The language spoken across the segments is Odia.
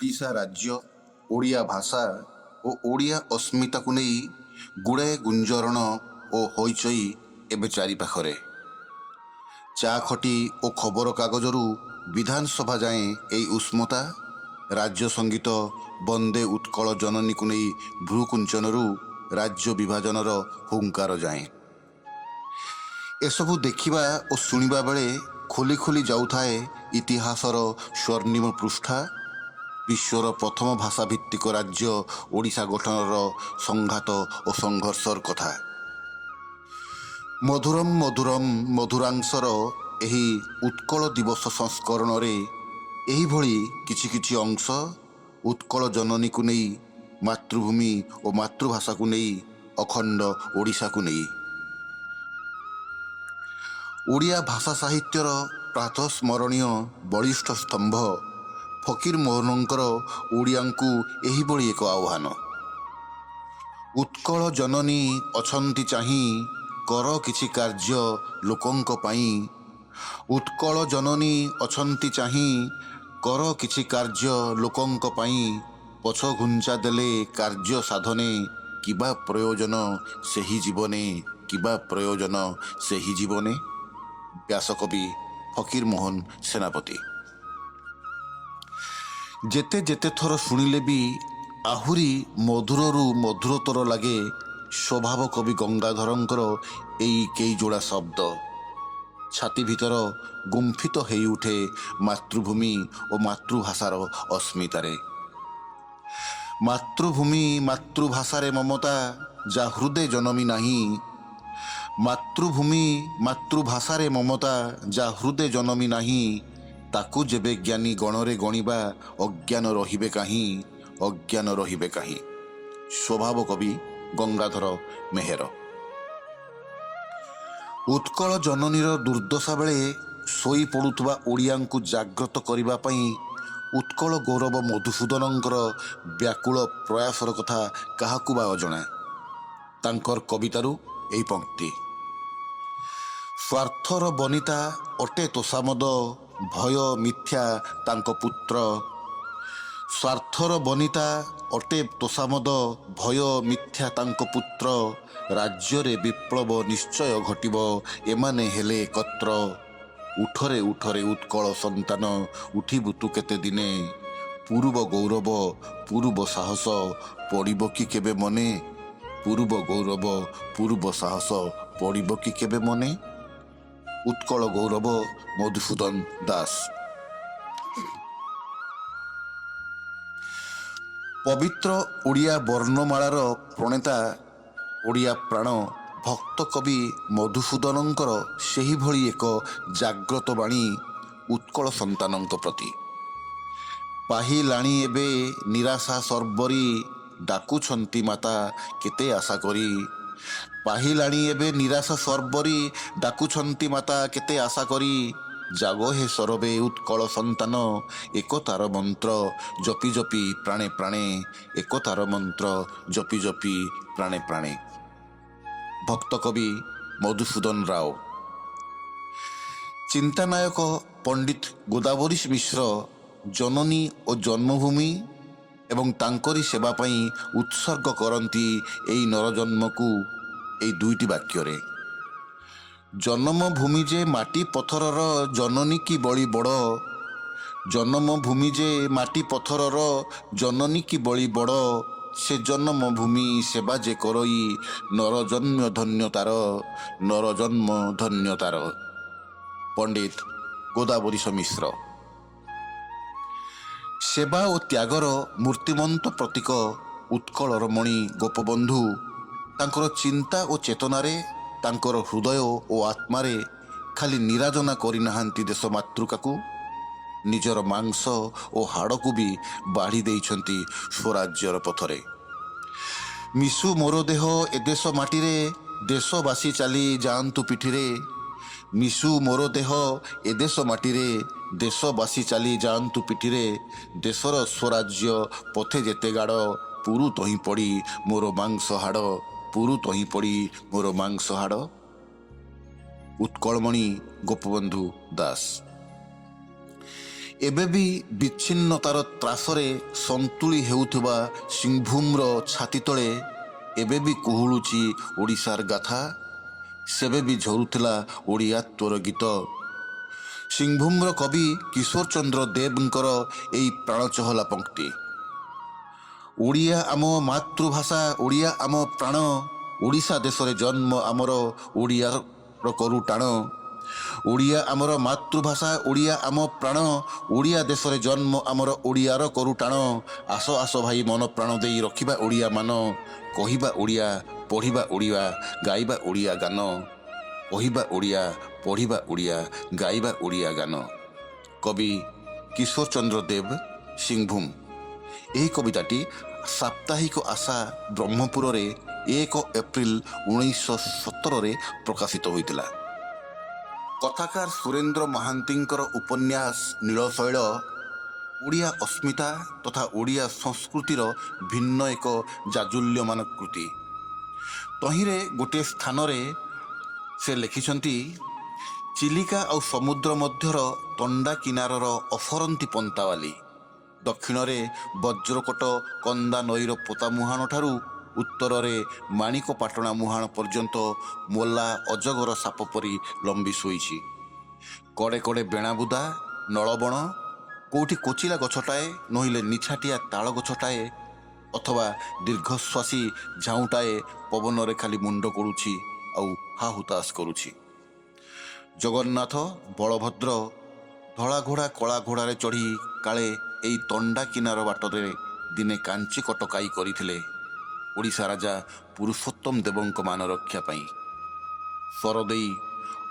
ଓଡ଼ିଶା ରାଜ୍ୟ, ଓଡ଼ିଆ ଭାଷା ଓ ଓଡ଼ିଆ ଅସ୍ମିତାକୁ ନେଇ ଗୁଡ଼ାଏ ଗୁଞ୍ଜରଣ ଓ ହଇଚଇ ଏବେ ଚାରିପାଖରେ। ଚା ଖଟି ଓ ଖବରକାଗଜରୁ ବିଧାନସଭା ଯାଏଁ ଏଇ ଉଷ୍ମତା, ରାଜ୍ୟ ସଙ୍ଗୀତ ବନ୍ଦେ ଉତ୍କଳ ଜନନୀକୁ ନେଇ ଭ୍ରୁକୁଞ୍ଚନରୁ ରାଜ୍ୟ ବିଭାଜନର ହୁଙ୍କାର ଯାଏଁ। ଏସବୁ ଦେଖିବା ଓ ଶୁଣିବା ବେଳେ ଖୋଲି ଖୋଲି ଯାଉଥାଏ ଇତିହାସର ସ୍ୱର୍ଣ୍ଣିମ ପୃଷ୍ଠା, ବିଶ୍ୱର ପ୍ରଥମ ଭାଷାଭିତ୍ତିକ ରାଜ୍ୟ ଓଡ଼ିଶା ଗଠନର ସଂଘାତ ଓ ସଂଘର୍ଷର କଥା। ମଧୁରମ୍ ମଧୁରମ୍ ମଧୁରାଂଶର ଏହି ଉତ୍କଳ ଦିବସ ସଂସ୍କରଣରେ ଏହିଭଳି କିଛି କିଛି ଅଂଶ ଉତ୍କଳ ଜନନୀକୁ ନେଇ, ମାତୃଭୂମି ଓ ମାତୃଭାଷାକୁ ନେଇ, ଅଖଣ୍ଡ ଓଡ଼ିଶାକୁ ନେଇ। ଓଡ଼ିଆ ଭାଷା ସାହିତ୍ୟର ପ୍ରାତଃସ୍ମରଣୀୟ ବଳିଷ୍ଠ ସ୍ତମ୍ଭ ଫକୀରମୋହନଙ୍କର ଓଡ଼ିଆଙ୍କୁ ଏହିଭଳି ଏକ ଆହ୍ୱାନ। ଉତ୍କଳ ଜନନୀ ଅଛନ୍ତି ଚାହିଁ, କର କିଛି କାର୍ଯ୍ୟ ଲୋକଙ୍କ ପାଇଁ। ଉତ୍କଳ ଜନନୀ ଅଛନ୍ତି ଚାହିଁ, କର କିଛି କାର୍ଯ୍ୟ ଲୋକଙ୍କ ପାଇଁ। ପଛ ଘୁଞ୍ଚା ଦେଲେ କାର୍ଯ୍ୟ ସାଧନେ, କିବା ପ୍ରୟୋଜନ ସେହି ଜୀବନେ, କିବା ପ୍ରୟୋଜନ ସେହି ଜୀବନେ। ବ୍ୟାସକବି ଫକୀରମୋହନ ସେନାପତି। ଯେତେ ଯେତେ ଥର ଶୁଣିଲେ ବି ଆହୁରି ମଧୁରରୁ ମଧୁରତର ଲାଗେ ସ୍ୱଭାବ କବି ଗଙ୍ଗାଧରଙ୍କର ଏଇ କେଇଯୋଡ଼ା ଶବ୍ଦ। ଛାତି ଭିତର ଗୁମ୍ଫିତ ହେଇ ଉଠେ ମାତୃଭୂମି ଓ ମାତୃଭାଷାର ଅସ୍ମିତାରେ। ମାତୃଭୂମି ମାତୃଭାଷାରେ ମମତା, ଯା ହୃଦେ ଜନମି ନାହିଁ। ମାତୃଭୂମି ମାତୃଭାଷାରେ ମମତା, ଯା ହୃଦେ ଜନମି ନାହିଁ। ତାକୁ ଯେବେ ଜ୍ଞାନୀ ଗଣରେ ଗଣିବା, ଅଜ୍ଞାନ ରହିବେ କାହିଁ, ଅଜ୍ଞାନ ରହିବେ କାହିଁ। ସ୍ୱଭାବ କବି ଗଙ୍ଗାଧର ମେହେର। ଉତ୍କଳ ଜନନୀର ଦୁର୍ଦ୍ଦଶା ବେଳେ ଶୋଇ ପଡ଼ୁଥିବା ଓଡ଼ିଆଙ୍କୁ ଜାଗ୍ରତ କରିବା ପାଇଁ ଉତ୍କଳ ଗୌରବ ମଧୁସୂଦନଙ୍କର ବ୍ୟାକୁଳ ପ୍ରୟାସର କଥା କାହାକୁ ବା ଅଜଣା। ତାଙ୍କର କବିତାରୁ ଏହି ପଂକ୍ତି: ସ୍ୱାର୍ଥର ବନିତା ଅଟେ ତୋଷାମଦ, ଭୟ ମିଥ୍ୟା ତାଙ୍କ ପୁତ୍ର। ସ୍ୱାର୍ଥର ବନିତା ଅଟେ ତୋଷାମଦ, ଭୟ ମିଥ୍ୟା ତାଙ୍କ ପୁତ୍ର। ରାଜ୍ୟରେ ବିପ୍ଳବ ନିଶ୍ଚୟ ଘଟିବ, ଏମାନେ ହେଲେ ଏକତ୍ର। ଉଠରେ ଉଠରେ ଉତ୍କଳ ସନ୍ତାନ, ଉଠିବୁ ତୁ କେତେ ଦିନେ। ପୂର୍ବ ଗୌରବ ପୂର୍ବ ସାହସ, ପଡ଼ିବ କି କେବେ ମନେ। ପୂର୍ବ ଗୌରବ ପୂର୍ବ ସାହସ, ପଡ଼ିବ କି କେବେ ମନେ। ଉତ୍କଳ ଗୌରବ ମଧୁସୂଦନ ଦାସ। ପବିତ୍ର ଓଡ଼ିଆ ବର୍ଣ୍ଣମାଳାର ପ୍ରଣେତା, ଓଡ଼ିଆ ପ୍ରାଣ ଭକ୍ତ କବି ମଧୁସୂଦନଙ୍କର ସେହିଭଳି ଏକ ଜାଗ୍ରତ ବାଣୀ ଉତ୍କଳ ସନ୍ତାନଙ୍କ ପ୍ରତି। ପାହିଲାଣି ଏବେ ନିରାଶା ସର୍ବରୀ, ଡାକୁଛନ୍ତି ମାତା କେତେ ଆଶା କରି। ପାହିଲାଣି ଏବେ ନିରାଶା ସର୍ବରୀ, ଡାକୁଛନ୍ତି ମାତା କେତେ ଆଶା କରି। ଜାଗ ହେ ସରବେ ଉତ୍କଳ ସନ୍ତାନ, ଏକତାର ମନ୍ତ୍ର ଜପି ଜପି ପ୍ରାଣେ ପ୍ରାଣେ। ଏକତାର ମନ୍ତ୍ର ଜପି ଜପି ପ୍ରାଣେ ପ୍ରାଣେ। ଭକ୍ତ କବି ମଧୁସୂଦନ ରାଓ। ଚିନ୍ତାନାୟକ ପଣ୍ଡିତ ଗୋଦାବରୀଶ ମିଶ୍ର ଜନନୀ ଓ ଜନ୍ମଭୂମି ଏବଂ ତାଙ୍କରି ସେବା ପାଇଁ ଉତ୍ସର୍ଗ କରନ୍ତି ଏଇ ନରଜନ୍ମକୁ ଏଇ ଦୁଇଟି ବାକ୍ୟରେ: ଜନ୍ମଭୂମି ଯେ ମାଟି ପଥରର, ଜନନୀ କି ବଳି ବଡ଼। ଜନ୍ମଭୂମି ଯେ ମାଟି ପଥରର, ଜନନୀ କି ବଳି ବଡ଼। ସେ ଜନ୍ମଭୂମି ସେବା ଯେ କରଇ, ନରଜନ୍ମ ଧନ୍ୟ ତାର, ନରଜନ୍ମ ଧନ୍ୟ ତାର। ପଣ୍ଡିତ ଗୋଦାବରୀଶ ମିଶ୍ର। ସେବା ଓ ତ୍ୟାଗର ମୂର୍ତ୍ତିମନ୍ତ ପ୍ରତୀକ ଉତ୍କଳର ମଣି ଗୋପବନ୍ଧୁ ତାଙ୍କର ଚିନ୍ତା ଓ ଚେତନାରେ, ତାଙ୍କର ହୃଦୟ ଓ ଆତ୍ମାରେ ଖାଲି ନିରାଜନା କରିନାହାନ୍ତି ଦେଶ ମାତୃକାକୁ, ନିଜର ମାଂସ ଓ ହାଡ଼କୁ ବି ବାଢ଼ି ଦେଇଛନ୍ତି ସ୍ୱରାଜ୍ୟର ପଥରେ। ମିଶୁ ମୋର ଦେହ ଏ ଦେଶ ମାଟିରେ, ଦେଶବାସୀ ଚାଲି ଯାଆନ୍ତୁ ପିଠିରେ। ମିଶୁ ମୋର ଦେହ ଏ ଦେଶ ମାଟିରେ, ଦେଶବାସୀ ଚାଲି ଯାଆନ୍ତୁ ପିଠିରେ। ଦେଶର ସ୍ୱରାଜ୍ୟ ପଥେ ଯେତେ ଗାଡ଼, ପୁରୁ ତହିଁ ପଡ଼ି ମୋର ମାଂସ ହାଡ଼, ପୁରୁ ତହିଁ ପଡ଼ି ମୋର ମାଂସ ହାଡ଼। ଉତ୍କଳମଣି ଗୋପବନ୍ଧୁ ଦାସ। ଏବେ ବି ବିଚ୍ଛିନ୍ନତାର ତ୍ରାସରେ ସନ୍ତୁଳି ହେଉଥିବା ସିଂଭୂମର ଛାତି ତଳେ ଏବେ ବି କୁହୁଳୁଛି ଓଡ଼ିଶାର ଗାଥା, ସେବେ ବି ଝରୁଥିଲା ଓଡ଼ିଆତ୍ୱର ଗୀତ। ସିଂଭୂମର କବି କିଶୋର ଚନ୍ଦ୍ର ଦେବଙ୍କର ଏହି ପ୍ରାଣଚହଲା ପଙ୍କ୍ତି। ଓଡ଼ିଆ ଆମ ମାତୃଭାଷା, ଓଡ଼ିଆ ଆମ ପ୍ରାଣ, ଓଡ଼ିଶା ଦେଶରେ ଜନ୍ମ ଆମର, ଓଡ଼ିଆର କରୁ ଟାଣ। ଓଡ଼ିଆ ଆମର ମାତୃଭାଷା, ଓଡ଼ିଆ ଆମ ପ୍ରାଣ, ଓଡ଼ିଆ ଦେଶରେ ଜନ୍ମ ଆମର, ଓଡ଼ିଆର କରୁ ଟାଣ। ଆସ ଆସ ଭାଇ ମନ ପ୍ରାଣ ଦେଇ ରଖିବା ଓଡ଼ିଆ ମାନ, କହିବା ଓଡ଼ିଆ, ପଢ଼ିବା ଓଡ଼ିଆ, ଗାଇବା ଓଡ଼ିଆ ଗାନ। କହିବା ଓଡ଼ିଆ, ପଢ଼ିବା ଓଡ଼ିଆ, ଗାଇବା ଓଡ଼ିଆ ଗାନ। କବି କିଶୋର ଚନ୍ଦ୍ର ଦେବ, ସିଂଭୂମ। ଏହି କବିତାଟି ସାପ୍ତାହିକ ଆଶା ବ୍ରହ୍ମପୁରରେ 1 ଏପ୍ରିଲ 1917ରେ ପ୍ରକାଶିତ ହୋଇଥିଲା। କଥାକାର ସୁରେନ୍ଦ୍ର ମହାନ୍ତିଙ୍କର ଉପନ୍ୟାସ ନୀଳଶୈଳ ଓଡ଼ିଆ ଅସ୍ମିତା ତଥା ଓଡ଼ିଆ ସଂସ୍କୃତିର ଭିନ୍ନ ଏକ ଜାଜୁଲ୍ୟମାନ କୃତି। ତହିଁରେ ଗୋଟିଏ ସ୍ଥାନରେ ସେ ଲେଖିଛନ୍ତି, ଚିଲିକା ଆଉ ସମୁଦ୍ର ମଧ୍ୟର ତଣ୍ଡା କିନାରର ଅଫରନ୍ତି ପନ୍ତାବାଲି, ଦକ୍ଷିଣରେ ବଜ୍ରକୋଟ କନ୍ଦା ନଈର ପୋତା ମୁହାଣଠାରୁ ଉତ୍ତରରେ ମାଣିକପାଟଣା ମୁହାଣ ପର୍ଯ୍ୟନ୍ତ ମୋଲା ଅଜଗର ସାପ ପରି ଲମ୍ବି ଶୋଇଛି। କଡ଼େ କଡ଼େ ବେଣାବୁଦା ନଳବଣ, କେଉଁଠି କୋଚିଲା ଗଛଟାଏ, ନହିଲେ ନିଛାଟିଆ ତାଳ ଗଛଟାଏ ଅଥବା ଦୀର୍ଘଶ୍ୱାସୀ ଝାଉଁଟାଏ ପବନରେ ଖାଲି ମୁଣ୍ଡ କୋଡ଼ୁଛି ଆଉ ହାହୁତାସ କରୁଛି। ଜଗନ୍ନାଥ, ବଳଭଦ୍ର ଧଳା ଘୋଡ଼ା କଳା ଘୋଡ଼ାରେ ଚଢ଼ି କାଳେ ଏଇ ତଣ୍ଡା କିନାର ବାଟରେ ଦିନେ କାଞ୍ଚି କଟକାଇ କରିଥିଲେ ଓଡ଼ିଶା ରାଜା ପୁରୁଷୋତ୍ତମ ଦେବଙ୍କ ମାନ ରକ୍ଷା ପାଇଁ। ସର ଦେଇ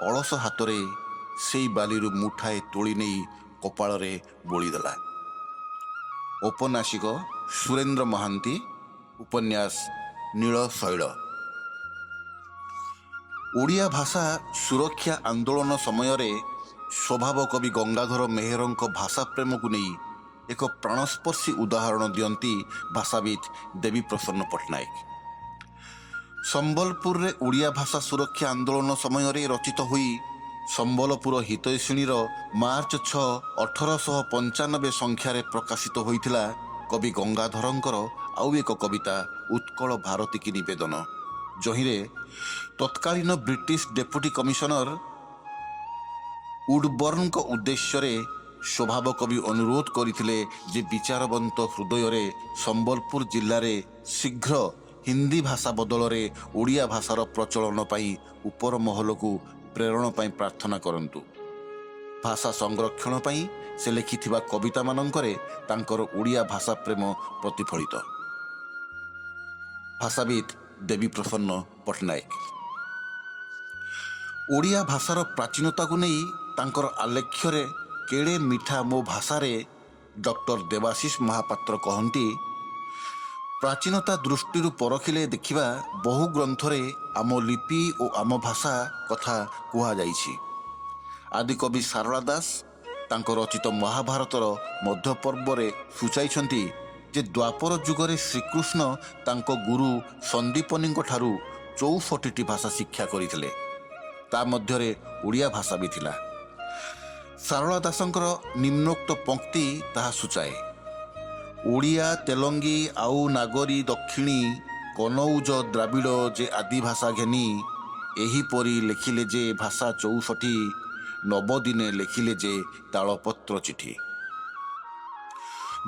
ଅଳସ ହାତରେ ସେଇ ବାଲିରୁ ମୁଠାଏ ତୋଳି ନେଇ କପାଳରେ ବୋଳିଦେଲା। ଔପନ୍ୟାସିକ ସୁରେନ୍ଦ୍ର ମହାନ୍ତି, ଉପନ୍ୟାସ ନୀଳଶୈଳ। ଓଡ଼ିଆ ଭାଷା ସୁରକ୍ଷା ଆନ୍ଦୋଳନ ସମୟରେ ସ୍ୱଭାବ କବି ଗଙ୍ଗାଧର ମେହେରଙ୍କ ଭାଷା ପ୍ରେମକୁ ନେଇ ଏକ ପ୍ରାଣସ୍ପର୍ଶୀ ଉଦାହରଣ ଦିଅନ୍ତି ଭାଷାବିତ୍ ଦେବୀପ୍ରସନ୍ନ ପଟ୍ଟନାୟକ। ସମ୍ବଲପୁରରେ ଓଡ଼ିଆ ଭାଷା ସୁରକ୍ଷା ଆନ୍ଦୋଳନ ସମୟରେ ରଚିତ ହୋଇ ସମ୍ବଲପୁର ହିତୈଷିଣୀର ମାର୍ଚ୍ଚ 6, 1895 ସଂଖ୍ୟାରେ ପ୍ରକାଶିତ ହୋଇଥିଲା କବି ଗଙ୍ଗାଧରଙ୍କର ଆଉ ଏକ କବିତା ଉତ୍କଳ ଭାରତୀ କି ନିବେଦନ, ଯହିଁରେ ତତ୍କାଳୀନ ବ୍ରିଟିଶ ଡେପୁଟି କମିଶନର ଉଡବର୍ଣ୍ଣଙ୍କ ଉଦ୍ଦେଶ୍ୟରେ ସ୍ୱଭାବ କବି ଅନୁରୋଧ କରିଥିଲେ ଯେ ବିଚାରବନ୍ତ ହୃଦୟରେ ସମ୍ବଲପୁର ଜିଲ୍ଲାରେ ଶୀଘ୍ର ହିନ୍ଦୀ ଭାଷା ବଦଳରେ ଓଡ଼ିଆ ଭାଷାର ପ୍ରଚଳନ ପାଇଁ ଉପର ମହଲକୁ ପ୍ରେରଣ ପାଇଁ ପ୍ରାର୍ଥନା କରନ୍ତୁ। ଭାଷା ସଂରକ୍ଷଣ ପାଇଁ ସେ ଲେଖିଥିବା କବିତାମାନଙ୍କରେ ତାଙ୍କର ଓଡ଼ିଆ ଭାଷା ପ୍ରେମ ପ୍ରତିଫଳିତ। ଭାଷାବିତ୍ ଦେବୀପ୍ରସନ୍ନ ପଟ୍ଟନାୟକ ଓଡ଼ିଆ ଭାଷାର ପ୍ରାଚୀନତାକୁ ନେଇ ତାଙ୍କର ଆଲେଖ୍ୟରେ କେଡ଼େ ମିଠା ମୋ ଭାଷାରେ ଡକ୍ଟର ଦେବାଶିଷ ମହାପାତ୍ର କହନ୍ତି, ପ୍ରାଚୀନତା ଦୃଷ୍ଟିରୁ ପରଖିଲେ ଦେଖିବା ବହୁ ଗ୍ରନ୍ଥରେ ଆମ ଲିପି ଓ ଆମ ଭାଷା କଥା କୁହାଯାଇଛି। ଆଦିକବି ସାରଳା ଦାସ ତାଙ୍କ ରଚିତ ମହାଭାରତର ମଧ୍ୟପର୍ବରେ ସୂଚାଇଛନ୍ତି ଯେ ଦ୍ୱାପର ଯୁଗରେ ଶ୍ରୀକୃଷ୍ଣ ତାଙ୍କ ଗୁରୁ ସନ୍ଦୀପନୀଙ୍କଠାରୁ 64ଟି ଭାଷା ଶିକ୍ଷା କରିଥିଲେ, ତା ମଧ୍ୟରେ ଓଡ଼ିଆ ଭାଷା ବି ଥିଲା। ସାରଳା ଦାସଙ୍କର ନିମ୍ନୋକ୍ତ ପଙ୍କ୍ତି ତାହା ସୂଚାଏ। ଓଡ଼ିଆ ତେଲଙ୍ଗୀ ଆଉ ନାଗରୀ ଦକ୍ଷିଣୀ, କନୌଜ ଦ୍ରାବିଡ଼ ଯେ ଆଦି ଭାଷା ଘେନି, ଏହିପରି ଲେଖିଲେ ଯେ ଭାଷା 64, ନବଦିନେ ଲେଖିଲେ ଯେ ତାଳପତ୍ର ଚିଠି।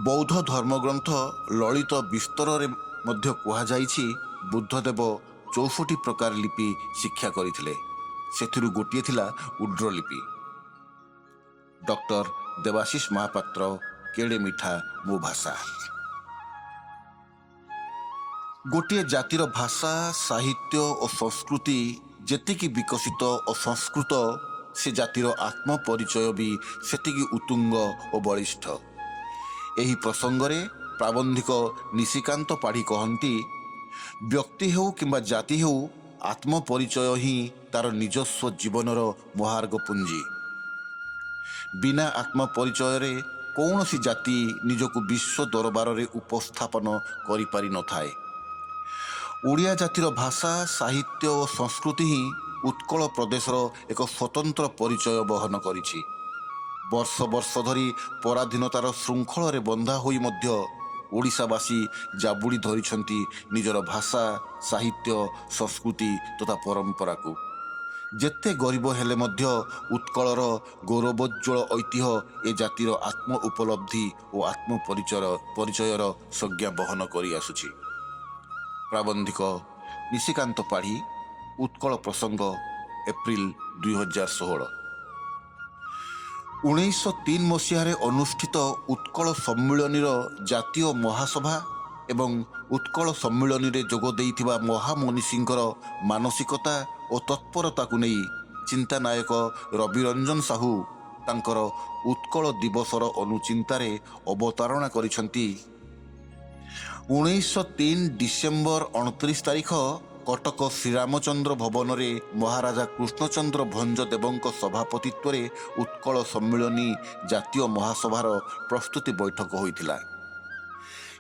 ବୌଦ୍ଧ ଧର୍ମଗ୍ରନ୍ଥ ଲଳିତ ବିସ୍ତରରେ ମଧ୍ୟ କୁହାଯାଇଛି ବୁଦ୍ଧଦେବ 64 ପ୍ରକାର ଲିପି ଶିକ୍ଷା କରିଥିଲେ, ସେଥିରୁ ଗୋଟିଏ ଥିଲା ଉଡ୍ରଲିପି। ଡକ୍ଟର ଦେବାଶିଷ ମହାପାତ୍ର, କେଡ଼େ ମିଠା ମୋ ଭାଷା। ଗୋଟିଏ ଜାତିର ଭାଷା, ସାହିତ୍ୟ ଓ ସଂସ୍କୃତି ଯେତିକି ବିକଶିତ ଓ ସଂସ୍କୃତ, ସେ ଜାତିର ଆତ୍ମପରିଚୟ ବି ସେତିକି ଉତ୍ତୁଙ୍ଗ ଓ ବଳିଷ୍ଠ। ଏହି ପ୍ରସଙ୍ଗରେ ପ୍ରାବନ୍ଧିକ ନିଶିକାନ୍ତ ପାଢ଼ୀ କହନ୍ତି, ବ୍ୟକ୍ତି ହେଉ କିମ୍ବା ଜାତି ହେଉ, ଆତ୍ମପରିଚୟ ହିଁ ତାର ନିଜସ୍ୱ ଜୀବନର ମହାର୍ଘ ପୁଞ୍ଜି। ବିନା ଆତ୍ମପରିଚୟରେ କୌଣସି ଜାତି ନିଜକୁ ବିଶ୍ୱ ଦରବାରରେ ଉପସ୍ଥାପନ କରିପାରିନଥାଏ। ଓଡ଼ିଆ ଜାତିର ଭାଷା, ସାହିତ୍ୟ ଓ ସଂସ୍କୃତି ହିଁ ଉତ୍କଳ ପ୍ରଦେଶର ଏକ ସ୍ୱତନ୍ତ୍ର ପରିଚୟ ବହନ କରିଛି। ବର୍ଷ ବର୍ଷ ଧରି ପରାଧୀନତାର ଶୃଙ୍ଖଳରେ ବନ୍ଧା ହୋଇ ମଧ୍ୟ ଓଡ଼ିଶାବାସୀ ଜାବୁଡ଼ି ଧରିଛନ୍ତି ନିଜର ଭାଷା, ସାହିତ୍ୟ, ସଂସ୍କୃତି ତଥା ପରମ୍ପରାକୁ। ଯେତେ ଗରିବ ହେଲେ ମଧ୍ୟ ଉତ୍କଳର ଗୌରବୋଜ୍ଜ୍ୱଳ ଐତିହ୍ୟ ଏ ଜାତିର ଆତ୍ମ ଉପଲବ୍ଧି ଓ ପରିଚୟର ସଂଜ୍ଞା ବହନ କରି ଆସୁଛି। ପ୍ରାବନ୍ଧିକ ନିଶିକାନ୍ତ ପାଢ଼ୀ, ଉତ୍କଳ ପ୍ରସଙ୍ଗ, ଏପ୍ରିଲ 2016। 1903 ମସିହାରେ ଅନୁଷ୍ଠିତ ଉତ୍କଳ ସମ୍ମିଳନୀର ଜାତୀୟ ମହାସଭା ଏବଂ ଉତ୍କଳ ସମ୍ମିଳନୀରେ ଯୋଗ ଦେଇଥିବା ମହାମନୀଷୀଙ୍କର ମାନସିକତା ଓ ତତ୍ପରତାକୁ ନେଇ ଚିନ୍ତାନାୟକ ରବିରଞ୍ଜନ ସାହୁ ତାଙ୍କର ଉତ୍କଳ ଦିବସର ଅନୁଚିନ୍ତାରେ ଅବତାରଣା କରିଛନ୍ତି। 1903 ଡିସେମ୍ବର 29 ତାରିଖ କଟକ ଶ୍ରୀରାମଚନ୍ଦ୍ର ଭବନରେ ମହାରାଜା କୃଷ୍ଣଚନ୍ଦ୍ର ଭଞ୍ଜଦେବଙ୍କ ସଭାପତିତ୍ୱରେ ଉତ୍କଳ ସମ୍ମିଳନୀ ଜାତୀୟ ମହାସଭାର ପ୍ରସ୍ତୁତି ବୈଠକ ହୋଇଥିଲା।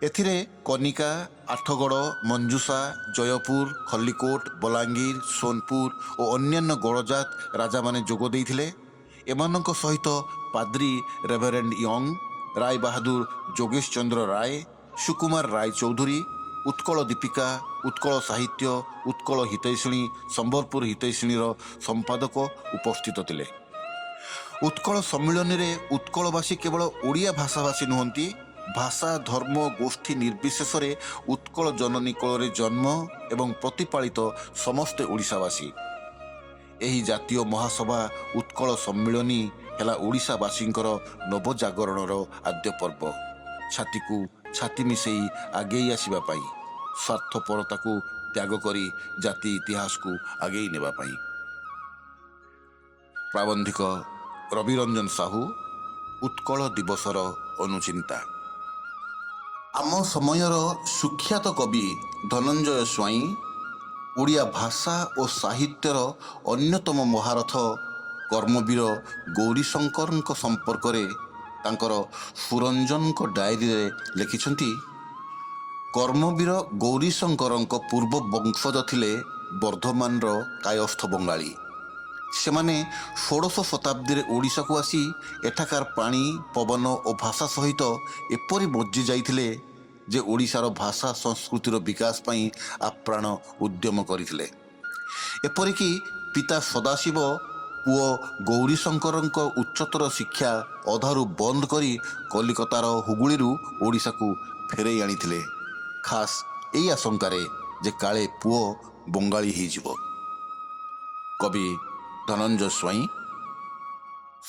ଏଥିରେ କନିକା, ଆଠଗଡ଼, ମଞ୍ଜୁସା, ଜୟପୁର, ଖଲ୍ଲିକୋଟ, ବଲାଙ୍ଗୀର, ସୋନପୁର ଓ ଅନ୍ୟାନ୍ୟ ଗଡ଼ଜାତ ରାଜାମାନେ ଯୋଗ ଦେଇଥିଲେ। ଏମାନଙ୍କ ସହିତ ପାଦ୍ରୀ ରେଭରେଣ୍ଡ ୟଙ୍ଗ, ରାୟ ବାହାଦୁର ଯୋଗେଶ ଚନ୍ଦ୍ର ରାୟ, ସୁକୁମାର ରାୟ ଚୌଧୁରୀ, ଉତ୍କଳ ଦୀପିକା, ଉତ୍କଳ ସାହିତ୍ୟ, ଉତ୍କଳ ହିତୈଷିଣୀ, ସମ୍ବଲପୁର ହିତୈଷିଣୀର ସମ୍ପାଦକ ଉପସ୍ଥିତ ଥିଲେ। ଉତ୍କଳ ସମ୍ମିଳନୀରେ ଉତ୍କଳବାସୀ କେବଳ ଓଡ଼ିଆ ଭାଷାଭାଷୀ ନୁହନ୍ତି, ଭାଷା, ଧର୍ମ, ଗୋଷ୍ଠୀ ନିର୍ବିଶେଷରେ ଉତ୍କଳ ଜନନୀ କୋଳରେ ଜନ୍ମ ଏବଂ ପ୍ରତିପାଳିତ ସମସ୍ତେ ଓଡ଼ିଶାବାସୀ। ଏହି ଜାତୀୟ ମହାସଭା ଉତ୍କଳ ସମ୍ମିଳନୀ ହେଲା ଓଡ଼ିଶାବାସୀଙ୍କର ନବଜାଗରଣର ଆଦ୍ୟ ପର୍ବ। ଛାତିକୁ ଛାତି ମିଶେଇ ଆଗେଇ ଆସିବା ପାଇଁ, ସ୍ୱାର୍ଥପରତାକୁ ତ୍ୟାଗ କରି ଜାତି ଇତିହାସକୁ ଆଗେଇ ନେବା ପାଇଁ। ପ୍ରାବନ୍ଧିକ ରବିରଞ୍ଜନ ସାହୁ, ଉତ୍କଳ ଦିବସର ଅନୁଚିନ୍ତା। ଆମ ସମୟର ସୁଖ୍ୟାତ କବି ଧନଞ୍ଜୟ ସ୍ୱାଇଁ ଓଡ଼ିଆ ଭାଷା ଓ ସାହିତ୍ୟର ଅନ୍ୟତମ ମହାରଥ କର୍ମବୀର ଗୌରୀଶଙ୍କରଙ୍କ ସମ୍ପର୍କରେ ତାଙ୍କର ସୁରଞ୍ଜନଙ୍କ ଡାଏରୀରେ ଲେଖିଛନ୍ତି, କର୍ମବୀର ଗୌରୀଶଙ୍କରଙ୍କ ପୂର୍ବ ବଂଶଜ ଥିଲେ ବର୍ଦ୍ଧମାନର କାୟସ୍ଥ ବଙ୍ଗାଳୀ। ସେମାନେ 16ଶ ଶତାବ୍ଦୀରେ ଓଡ଼ିଶାକୁ ଆସି ଏଠାକାର ପାଣି, ପବନ ଓ ଭାଷା ସହିତ ଏପରି ମଜ୍ଜି ଯାଇଥିଲେ ଯେ ଓଡ଼ିଶାର ଭାଷା ସଂସ୍କୃତିର ବିକାଶ ପାଇଁ ଆପ୍ରାଣ ଉଦ୍ୟମ କରିଥିଲେ। ଏପରିକି ପିତା ସଦାଶିବ ପୁଅ ଗୌରୀଶଙ୍କରଙ୍କ ଉଚ୍ଚତର ଶିକ୍ଷା ଅଧାରୁ ବନ୍ଦ କରି କଲିକତାର ହୁଗୁଳିରୁ ଓଡ଼ିଶାକୁ ଫେରାଇ ଆଣିଥିଲେ, ଖାସ୍ ଏହି ଆଶଙ୍କାରେ ଯେ କାଳେ ପୁଅ ବଙ୍ଗାଳୀ ହେଇଯିବ। କବି ଧନଞ୍ଜୟ ସ୍ୱାଇଁ,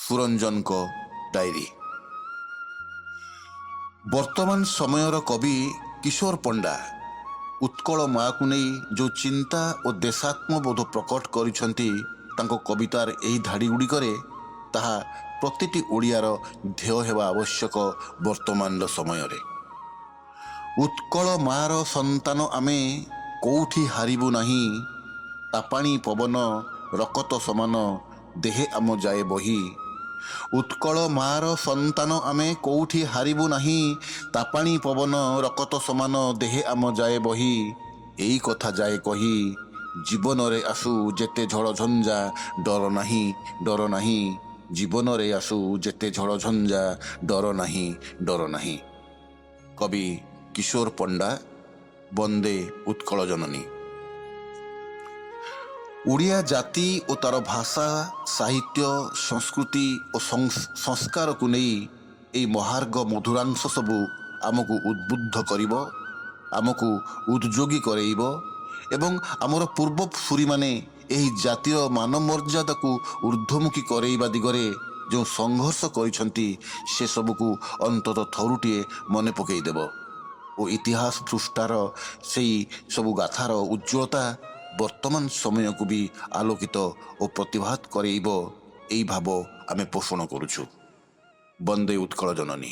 ସୁରଞ୍ଜନଙ୍କ ଡାଏରୀ। ବର୍ତ୍ତମାନ ସମୟର କବି କିଶୋର ପଣ୍ଡା ଉତ୍କଳ ମାଆକୁ ନେଇ ଯେଉଁ ଚିନ୍ତା ଓ ଦେଶାତ୍ମବୋଧ ପ୍ରକଟ କରିଛନ୍ତି ତାଙ୍କ କବିତାର ଏହି ଧାଡ଼ିଗୁଡ଼ିକରେ, ତାହା ପ୍ରତିଟି ଓଡ଼ିଆର ଧ୍ୟେୟ ହେବା ଆବଶ୍ୟକ। ବର୍ତ୍ତମାନର ସମୟରେ ଉତ୍କଳ ମାଆର ସନ୍ତାନ ଆମେ, କୋଉଠି ହାରିବୁ ନାହିଁ, ତାପାଣି ପବନ ରକତ ସମାନ, ଦେହେ ଆମ ଯାଏ ବହି। ଉତ୍କଳ ମାଆର ସନ୍ତାନ ଆମେ, କୋଉଠି ହାରିବୁ ନାହିଁ, ତାପାଣି ପବନ ରକତ ସମାନ, ଦେହେ ଆମ ଯାଏ ବହି। ଏଇ କଥା ଯାଏ କହି, ଜୀବନରେ ଆସୁ ଯେତେ ଝଡ଼ ଝଞ୍ଜା, ଡର ନାହିଁ, ଡର ନାହିଁ। ଜୀବନରେ ଆସୁ ଯେତେ ଝଡ଼ ଝଞ୍ଜା, ଡର ନାହିଁ, ଡର ନାହିଁ। କବି କିଶୋର ପଣ୍ଡା, ବନ୍ଦେ ଉତ୍କଳ ଜନନୀ। ଓଡ଼ିଆ ଜାତି ଓ ତାର ଭାଷା, ସାହିତ୍ୟ, ସଂସ୍କୃତି ଓ ସଂସ୍କାରକୁ ନେଇ ଏହି ମହାର୍ଘ ମଧୁରାଂଶ ସବୁ ଆମକୁ ଉଦ୍ବୁଦ୍ଧ କରିବ, ଆମକୁ ଉଦ୍ଯୋଗୀ କରେଇବ ଏବଂ ଆମର ପୂର୍ବସୂରୀମାନେ ଏହି ଜାତିର ମାନମର୍ଯ୍ୟାଦାକୁ ଊର୍ଦ୍ଧ୍ୱମୁଖୀ କରେଇବା ଦିଗରେ ଯେଉଁ ସଂଘର୍ଷ କରିଛନ୍ତି ସେସବୁକୁ ଅନ୍ତତଃ ଥରୁଟିଏ ମନେ ପକାଇଦେବ ଓ ଇତିହାସ ପୃଷ୍ଠାର ସେହି ସବୁ ଗାଥାର ଉଜ୍ଜ୍ୱଳତା ବର୍ତ୍ତମାନ ସମୟକୁ ବି ଆଲୋକିତ ଓ ପ୍ରତିଭାତ କରେଇବ, ଏହି ଭାବ ଆମେ ପୋଷଣ କରୁଛୁ। ବନ୍ଦେ ଉତ୍କଳ ଜନନୀ।